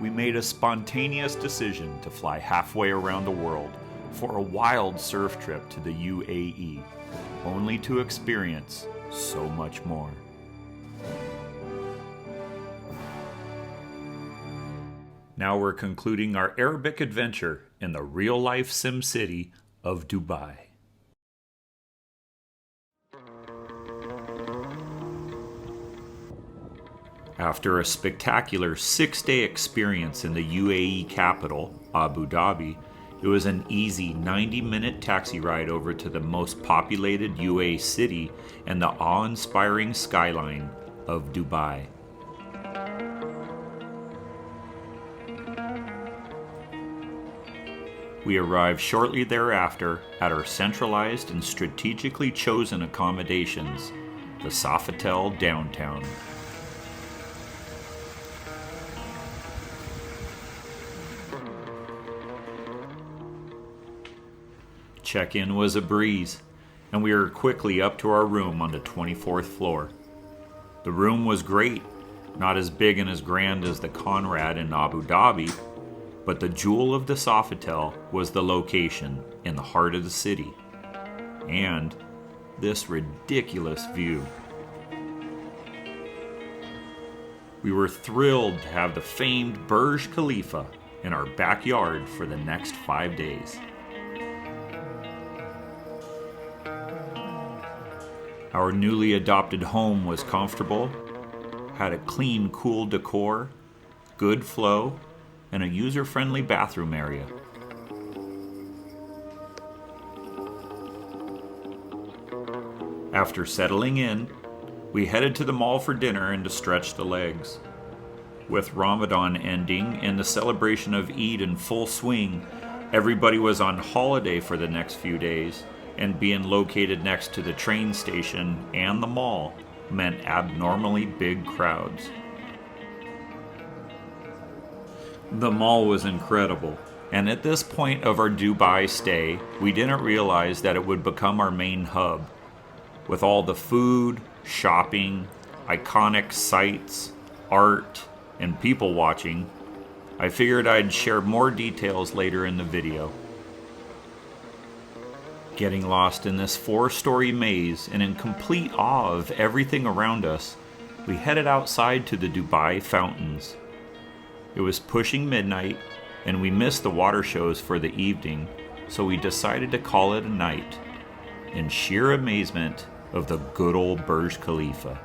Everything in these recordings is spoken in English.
we made a spontaneous decision to fly halfway around the world for a wild surf trip to the UAE, only to experience so much more. Now we're concluding our Arabic adventure in the real-life Sim City of Dubai. After a spectacular 6-day experience in the UAE capital, Abu Dhabi, it was an easy 90-minute taxi ride over to the most populated UAE city and the awe-inspiring skyline of Dubai. We arrived shortly thereafter at our centralized and strategically chosen accommodations, the Sofitel downtown. Check-in was a breeze, and we were quickly up to our room on the 24th floor. The room was great, not as big and as grand as the Conrad in Abu Dhabi, but the jewel of the Sofitel was the location in the heart of the city, and this ridiculous view. We were thrilled to have the famed Burj Khalifa in our backyard for the next 5 days. Our newly adopted home was comfortable, had a clean, cool decor, good flow, and a user-friendly bathroom area. After settling in, we headed to the mall for dinner and to stretch the legs. With Ramadan ending and the celebration of Eid in full swing, everybody was on holiday for the next few days, and being located next to the train station and the mall meant abnormally big crowds. The mall was incredible, and at this point of our Dubai stay, we didn't realize that it would become our main hub. With all the food, shopping, iconic sights, art, and people watching, I figured I'd share more details later in the video. Getting lost in this 4-story maze and in complete awe of everything around us, we headed outside to the Dubai fountains. It was pushing midnight, and we missed the water shows for the evening, so we decided to call it a night, in sheer amazement of the good old Burj Khalifa.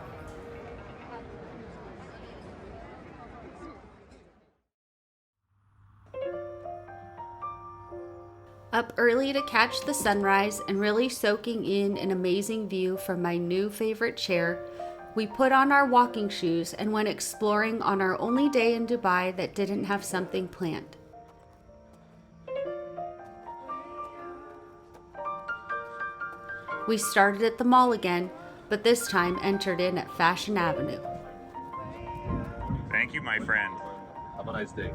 Up early to catch the sunrise and really soaking in an amazing view from my new favorite chair, we put on our walking shoes and went exploring on our only day in Dubai that didn't have something planned. We started at the mall again, but this time entered in at Fashion Avenue. Thank you, my friend. Have a nice day.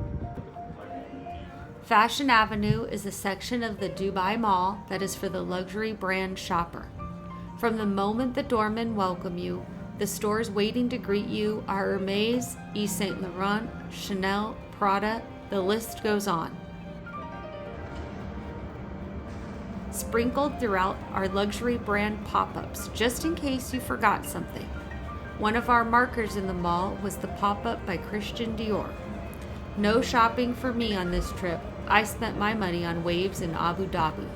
Fashion Avenue is a section of the Dubai Mall that is for the luxury brand shopper. From the moment the doormen welcome you, the stores waiting to greet you are Hermes, Yves Saint Laurent, Chanel, Prada, the list goes on. Sprinkled throughout are luxury brand pop-ups, just in case you forgot something. One of our markers in the mall was the pop-up by Christian Dior. No shopping for me on this trip. I spent my money on waves in Abu Dhabi.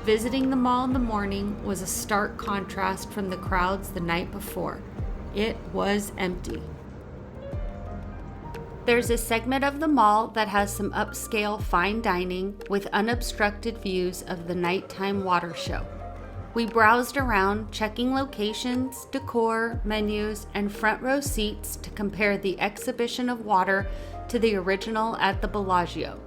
Visiting the mall in the morning was a stark contrast from the crowds the night before. It was empty. There's a segment of the mall that has some upscale fine dining with unobstructed views of the nighttime water show. We browsed around, checking locations, decor, menus, and front row seats to compare the exhibition of water to the original at the Bellagio.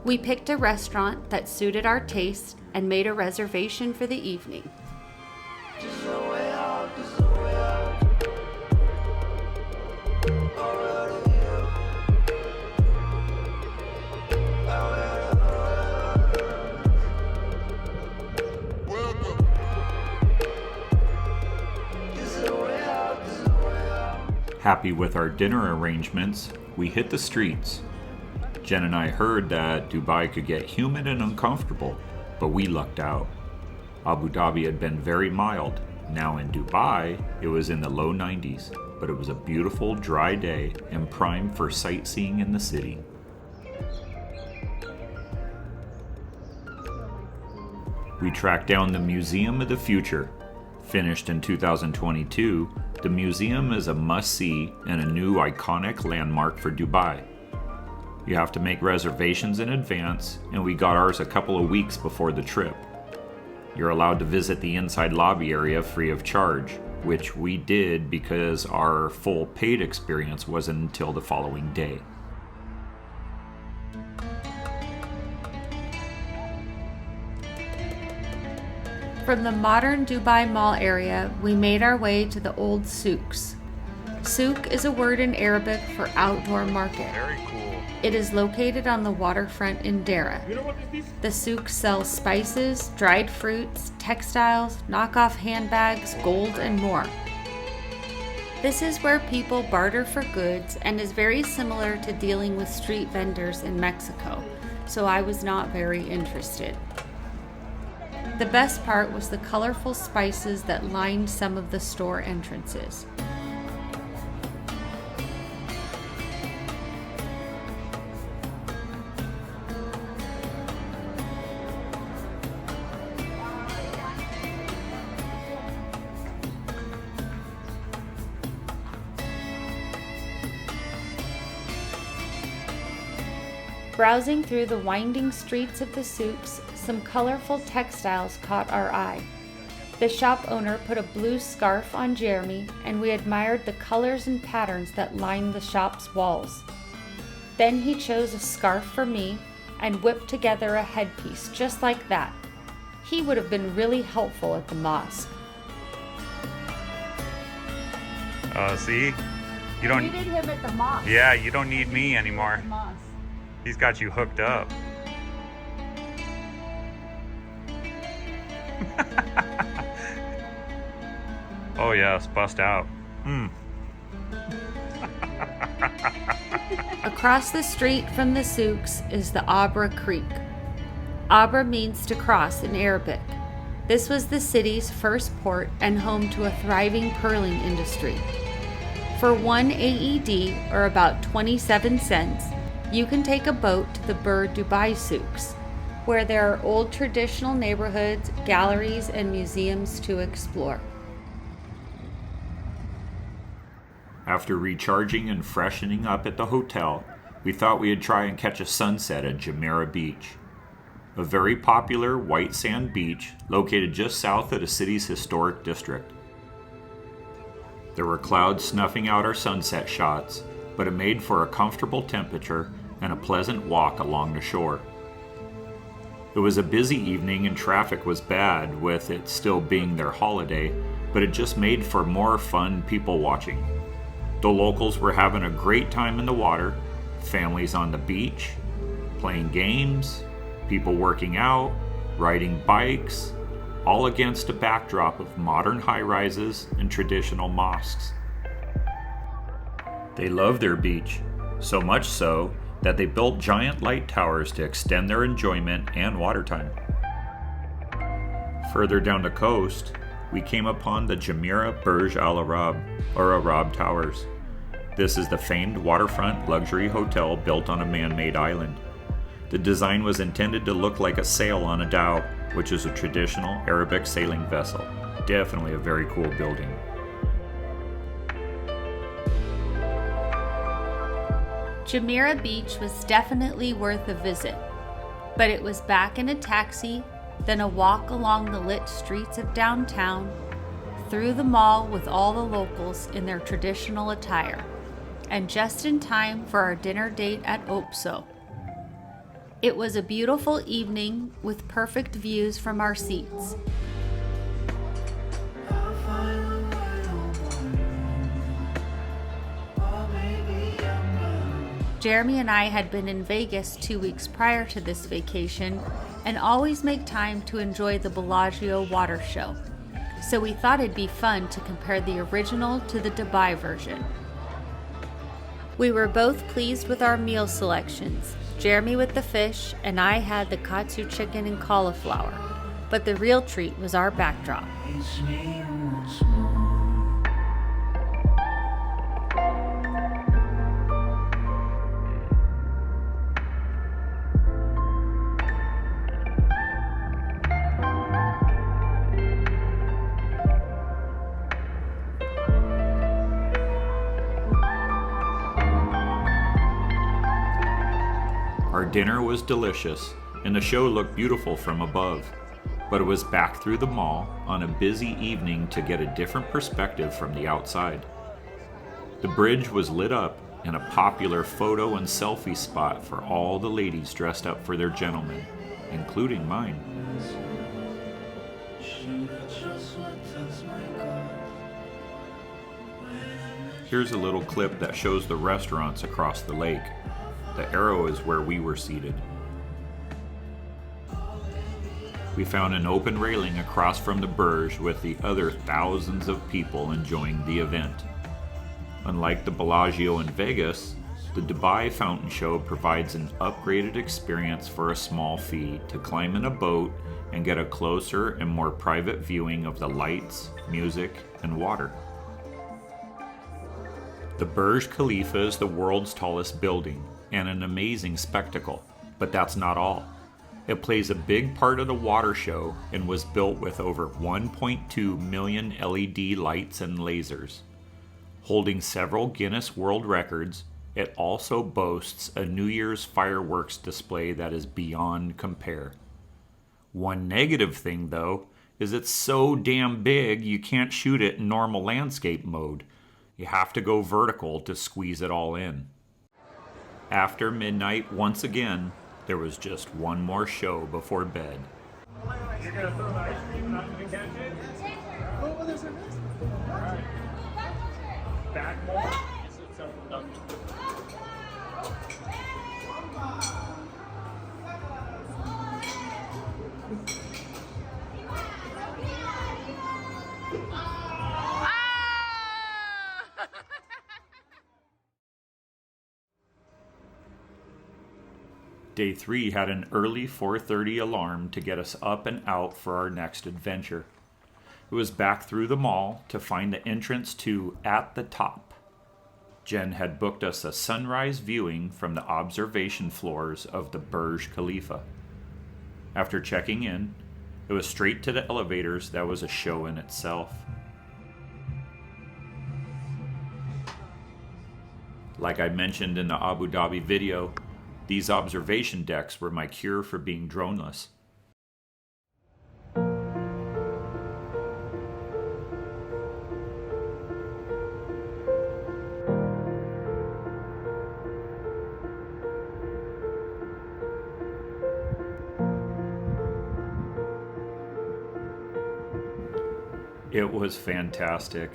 We picked a restaurant that suited our taste and made a reservation for the evening. Happy with our dinner arrangements, we hit the streets. Jen and I heard that Dubai could get humid and uncomfortable, but we lucked out. Abu Dhabi had been very mild. Now in Dubai, it was in the low 90s, but it was a beautiful, dry day and prime for sightseeing in the city. We tracked down the Museum of the Future. Finished in 2022, the museum is a must-see and a new iconic landmark for Dubai. You have to make reservations in advance, and we got ours a couple of weeks before the trip. You're allowed to visit the inside lobby area free of charge, which we did because our full paid experience wasn't until the following day. From the modern Dubai Mall area, we made our way to the old Souks. Souk is a word in Arabic for outdoor market. Very cool. It is located on the waterfront in Dera. The souk sells spices, dried fruits, textiles, knockoff handbags, gold, and more. This is where people barter for goods and is very similar to dealing with street vendors in Mexico, so I was not very interested. The best part was the colorful spices that lined some of the store entrances. Browsing through the winding streets of the souks, some colorful textiles caught our eye. The shop owner put a blue scarf on Jeremy, and we admired the colors and patterns that lined the shop's walls. Then he chose a scarf for me and whipped together a headpiece just like that. He would have been really helpful at the mosque. See? You don't. Needed him at the mosque. Yeah, you don't need me anymore. He's got you hooked up. Oh yes, bust out. Across the street from the souks is the Aura Creek. Aura means to cross in Arabic. This was the city's first port and home to a thriving pearling industry. For 1 AED, or about 27 cents, you can take a boat to the Burj Dubai Souks, where there are old traditional neighborhoods, galleries, and museums to explore. After recharging and freshening up at the hotel, we thought we'd try and catch a sunset at Jumeirah Beach, a very popular white sand beach located just south of the city's historic district. There were clouds snuffing out our sunset shots, but it made for a comfortable temperature and a pleasant walk along the shore. It was a busy evening and traffic was bad, with it still being their holiday, but it just made for more fun people watching. The locals were having a great time in the water, families on the beach, playing games, people working out, riding bikes, all against a backdrop of modern high-rises and traditional mosques. They love their beach, so much so that they built giant light towers to extend their enjoyment and water time. Further down the coast, we came upon the Jumeirah Burj Al Arab, or Arab Towers. This is the famed waterfront luxury hotel built on a man-made island. The design was intended to look like a sail on a dhow, which is a traditional Arabic sailing vessel. Definitely a very cool building. Jumeirah Beach was definitely worth a visit, but it was back in a taxi, then a walk along the lit streets of downtown, through the mall with all the locals in their traditional attire, and just in time for our dinner date at Opso. It was a beautiful evening with perfect views from our seats. Jeremy and I had been in Vegas 2 weeks prior to this vacation and always make time to enjoy the Bellagio water show. So we thought it'd be fun to compare the original to the Dubai version. We were both pleased with our meal selections. Jeremy with the fish, and I had the katsu chicken and cauliflower. But the real treat was our backdrop. Our dinner was delicious, and the show looked beautiful from above, but it was back through the mall on a busy evening to get a different perspective from the outside. The bridge was lit up and a popular photo and selfie spot for all the ladies dressed up for their gentlemen, including mine. Here's a little clip that shows the restaurants across the lake. The arrow is where we were seated. We found an open railing across from the Burj with the other thousands of people enjoying the event. Unlike the Bellagio in Vegas, the Dubai Fountain Show provides an upgraded experience for a small fee to climb in a boat and get a closer and more private viewing of the lights, music, and water. The Burj Khalifa is the world's tallest building and an amazing spectacle, but that's not all. It plays a big part of the water show and was built with over 1.2 million LED lights and lasers. Holding several Guinness World Records, it also boasts a New Year's fireworks display that is beyond compare. One negative thing, though, is it's so damn big you can't shoot it in normal landscape mode. You have to go vertical to squeeze it all in. After midnight, once again, there was just one more show before bed. You're gonna throw the ice cream and not gonna catch it? Oh, there's a mess. All right. Back more. Day 3 had an early 4:30 alarm to get us up and out for our next adventure. It was back through the mall to find the entrance to At the Top. Jen had booked us a sunrise viewing from the observation floors of the Burj Khalifa. After checking in, it was straight to the elevators. That was a show in itself. Like I mentioned in the Abu Dhabi video, these observation decks were my cure for being droneless. It was fantastic.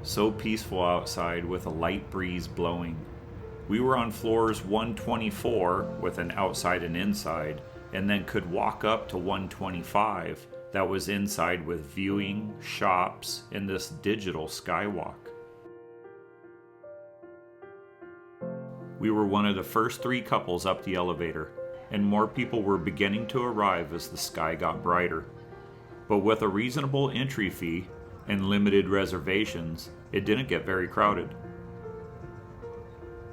So peaceful outside with a light breeze blowing. We were on floors 124 with an outside and inside, and then could walk up to 125 that was inside with viewing, shops, and this digital skywalk. We were one of the first 3 couples up the elevator, and more people were beginning to arrive as the sky got brighter. But with a reasonable entry fee and limited reservations, it didn't get very crowded.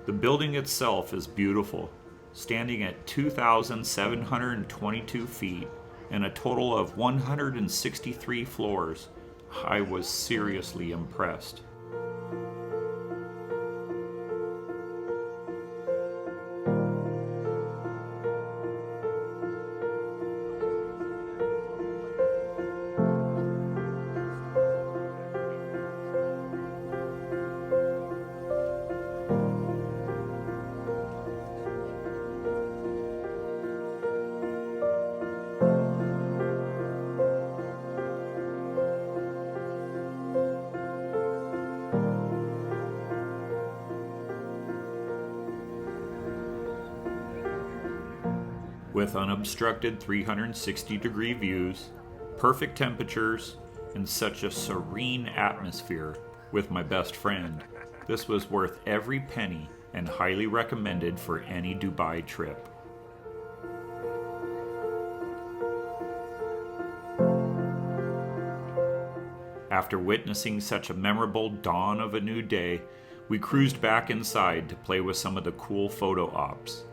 The building itself is beautiful, standing at 2,722 feet and a total of 163 floors. I was seriously impressed. With unobstructed 360-degree views, perfect temperatures, and such a serene atmosphere with my best friend, this was worth every penny and highly recommended for any Dubai trip. After witnessing such a memorable dawn of a new day, we cruised back inside to play with some of the cool photo ops.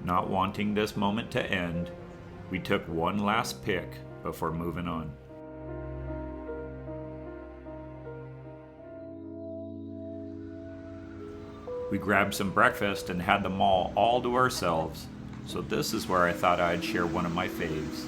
Not wanting this moment to end, we took one last pic before moving on. We grabbed some breakfast and had the mall all to ourselves, so this is where I thought I'd share one of my faves.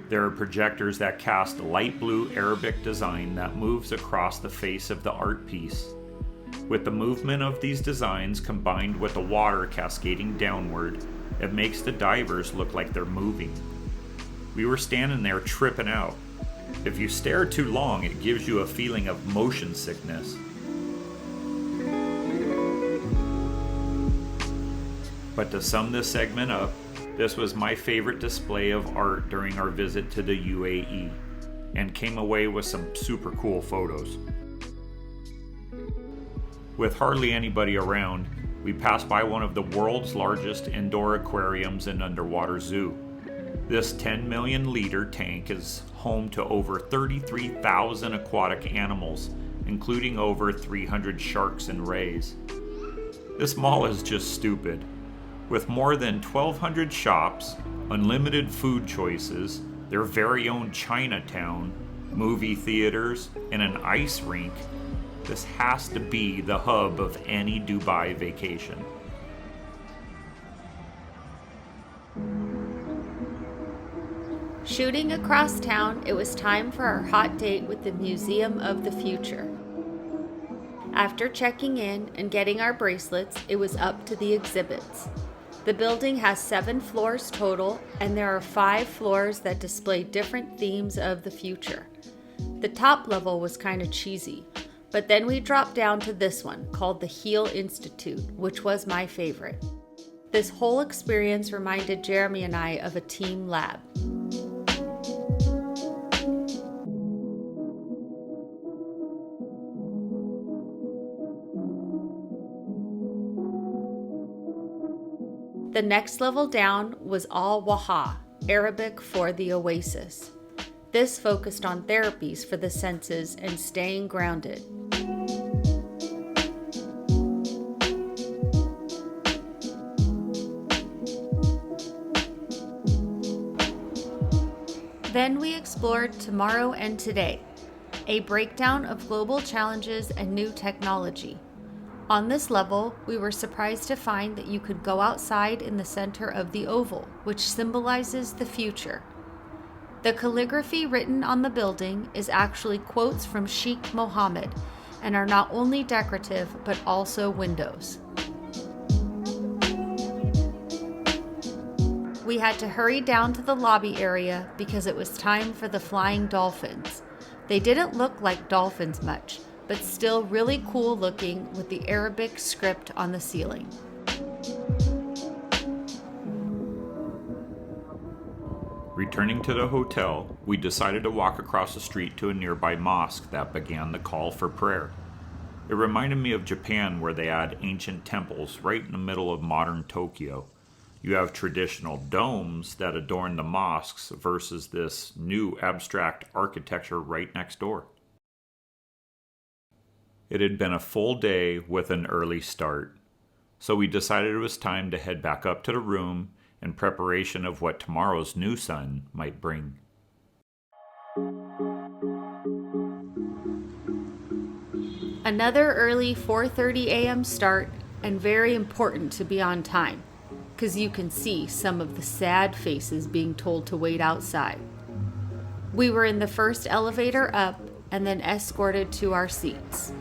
There are projectors that cast a light blue Arabic design that moves across the face of the art piece. With the movement of these designs combined with the water cascading downward, it makes the divers look like they're moving. We were standing there tripping out. If you stare too long, it gives you a feeling of motion sickness. But to sum this segment up, this was my favorite display of art during our visit to the UAE, and came away with some super cool photos. With hardly anybody around, we passed by one of the world's largest indoor aquariums and underwater zoo. This 10 million liter tank is home to over 33,000 aquatic animals, including over 300 sharks and rays. This mall is just stupid. With more than 1,200 shops, unlimited food choices, their very own Chinatown, movie theaters, and an ice rink, this has to be the hub of any Dubai vacation. Shooting across town, it was time for our hot date with the Museum of the Future. After checking in and getting our bracelets, it was up to the exhibits. The building has 7 floors total, and there are 5 floors that display different themes of the future. The top level was kind of cheesy, but then we dropped down to this one called the Heel Institute, which was my favorite. This whole experience reminded Jeremy and I of a team lab. The next level down was Al Waha, Arabic for the oasis. This focused on therapies for the senses and staying grounded. Then we explored Tomorrow and Today, a breakdown of global challenges and new technology. On this level, we were surprised to find that you could go outside in the center of the oval, which symbolizes the future. The calligraphy written on the building is actually quotes from Sheikh Mohammed and are not only decorative but also windows. We had to hurry down to the lobby area because it was time for the flying dolphins. They didn't look like dolphins much, but still really cool looking with the Arabic script on the ceiling. Returning to the hotel, we decided to walk across the street to a nearby mosque that began the call for prayer. It reminded me of Japan, where they had ancient temples right in the middle of modern Tokyo. You have traditional domes that adorn the mosques versus this new abstract architecture right next door. It had been a full day with an early start, so we decided it was time to head back up to the room in preparation of what tomorrow's new sun might bring. Another early 4:30 a.m. start, and very important to be on time, because you can see some of the sad faces being told to wait outside. We were in the first elevator up and then escorted to our seats.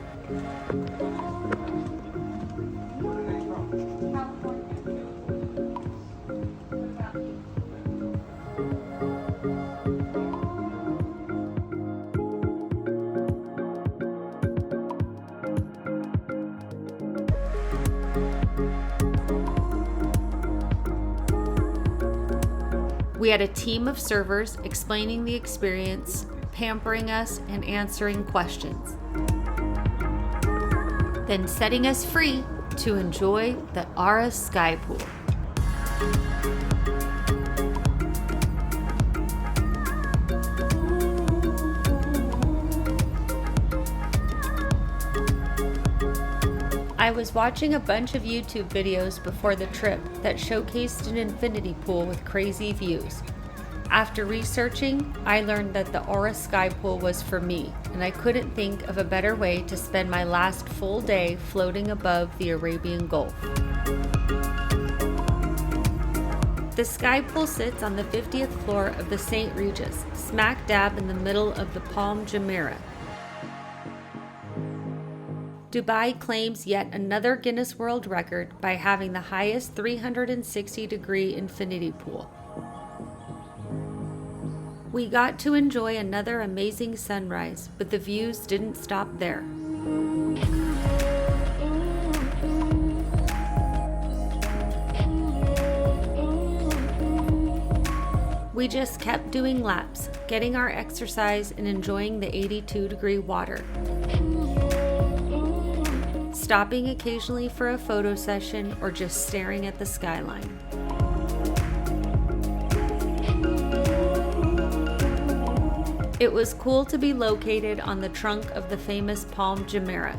We had a team of servers explaining the experience, pampering us, and answering questions. Then setting us free to enjoy the Aura Skypool. I was watching a bunch of YouTube videos before the trip that showcased an infinity pool with crazy views. After researching, I learned that the Aura Skypool was for me, and I couldn't think of a better way to spend my last full day floating above the Arabian Gulf. The Skypool sits on the 50th floor of the St. Regis, smack dab in the middle of the Palm Jumeirah. Dubai claims yet another Guinness World Record by having the highest 360-degree infinity pool. We got to enjoy another amazing sunrise, but the views didn't stop there. We just kept doing laps, getting our exercise and enjoying the 82-degree water. Stopping occasionally for a photo session or just staring at the skyline. It was cool to be located on the trunk of the famous Palm Jumeirah.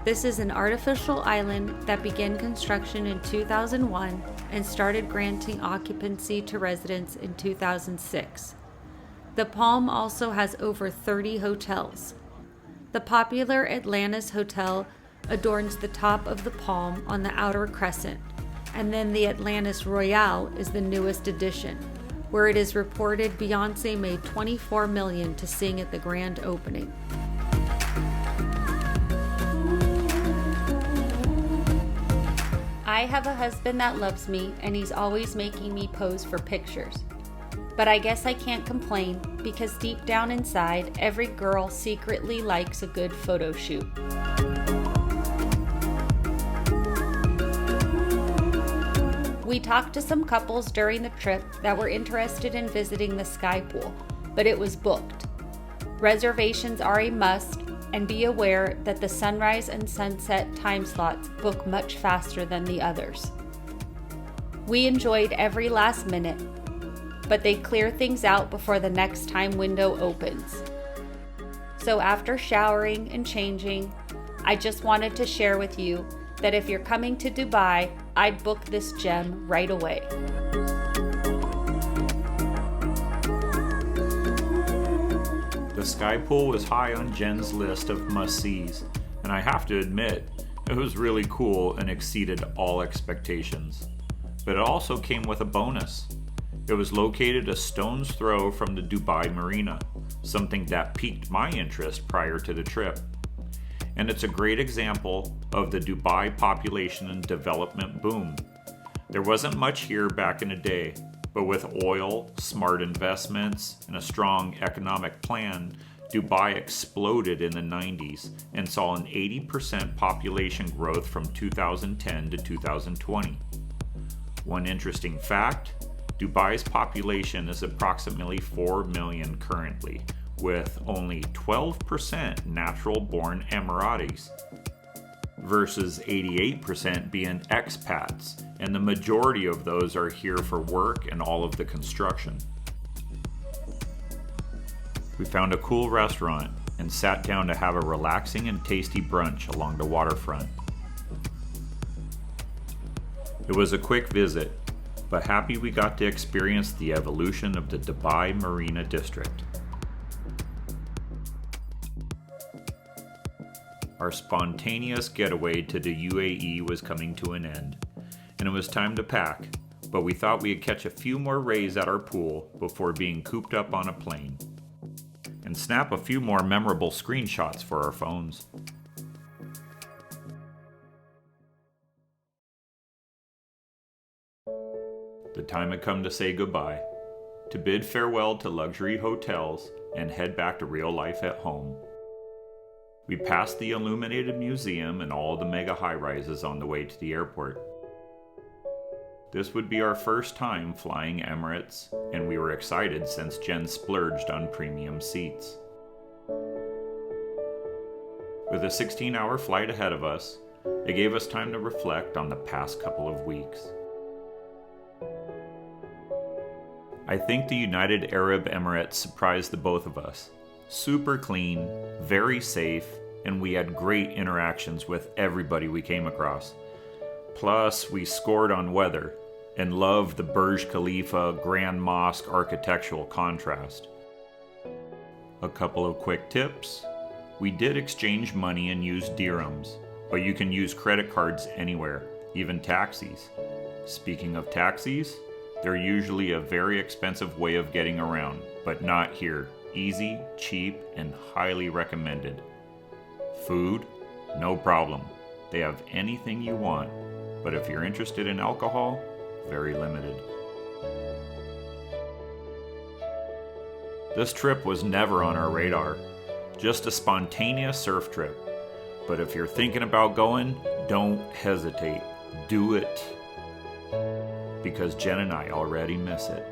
This is an artificial island that began construction in 2001 and started granting occupancy to residents in 2006. The Palm also has over 30 hotels. The popular Atlantis Hotel adorns the top of the Palm on the outer crescent, and then the Atlantis Royale is the newest addition, where it is reported Beyoncé made $24 million to sing at the grand opening. I have a husband that loves me, and he's always making me pose for pictures. But I guess I can't complain, because deep down inside, every girl secretly likes a good photo shoot. We talked to some couples during the trip that were interested in visiting the Sky Pool, but it was booked. Reservations are a must, and be aware that the sunrise and sunset time slots book much faster than the others. We enjoyed every last minute, but they clear things out before the next time window opens. So after showering and changing, I just wanted to share with you that if you're coming to Dubai, I'd book this gem right away. The Sky Pool was high on Jen's list of must-sees, and I have to admit, it was really cool and exceeded all expectations. But it also came with a bonus. It was located a stone's throw from the Dubai Marina, something that piqued my interest prior to the trip. And it's a great example of the Dubai population and development boom. There wasn't much here back in the day, but with oil, smart investments, and a strong economic plan, Dubai exploded in the 90s and saw an 80% population growth from 2010 to 2020. One interesting fact, Dubai's population is approximately 4 million currently, with only 12% natural-born Emiratis, versus 88% being expats, and the majority of those are here for work and all of the construction. We found a cool restaurant and sat down to have a relaxing and tasty brunch along the waterfront. It was a quick visit, but happy we got to experience the evolution of the Dubai Marina District. Our spontaneous getaway to the UAE was coming to an end, and it was time to pack, but we thought we'd catch a few more rays at our pool before being cooped up on a plane, and snap a few more memorable screenshots for our phones. The time had come to say goodbye, to bid farewell to luxury hotels and head back to real life at home. We passed the illuminated museum and all the mega high-rises on the way to the airport. This would be our first time flying Emirates, and we were excited since Jen splurged on premium seats. With a 16-hour flight ahead of us, it gave us time to reflect on the past couple of weeks. I think the United Arab Emirates surprised the both of us. Super clean, very safe, and we had great interactions with everybody we came across. Plus, we scored on weather and loved the Burj Khalifa Grand Mosque architectural contrast. A couple of quick tips. We did exchange money and use dirhams, but you can use credit cards anywhere, even taxis. Speaking of taxis, they're usually a very expensive way of getting around, but not here. Easy, cheap, and highly recommended. Food? No problem. They have anything you want, but if you're interested in alcohol, very limited. This trip was never on our radar, just a spontaneous surf trip. But if you're thinking about going, don't hesitate. Do it. Because Jen and I already miss it.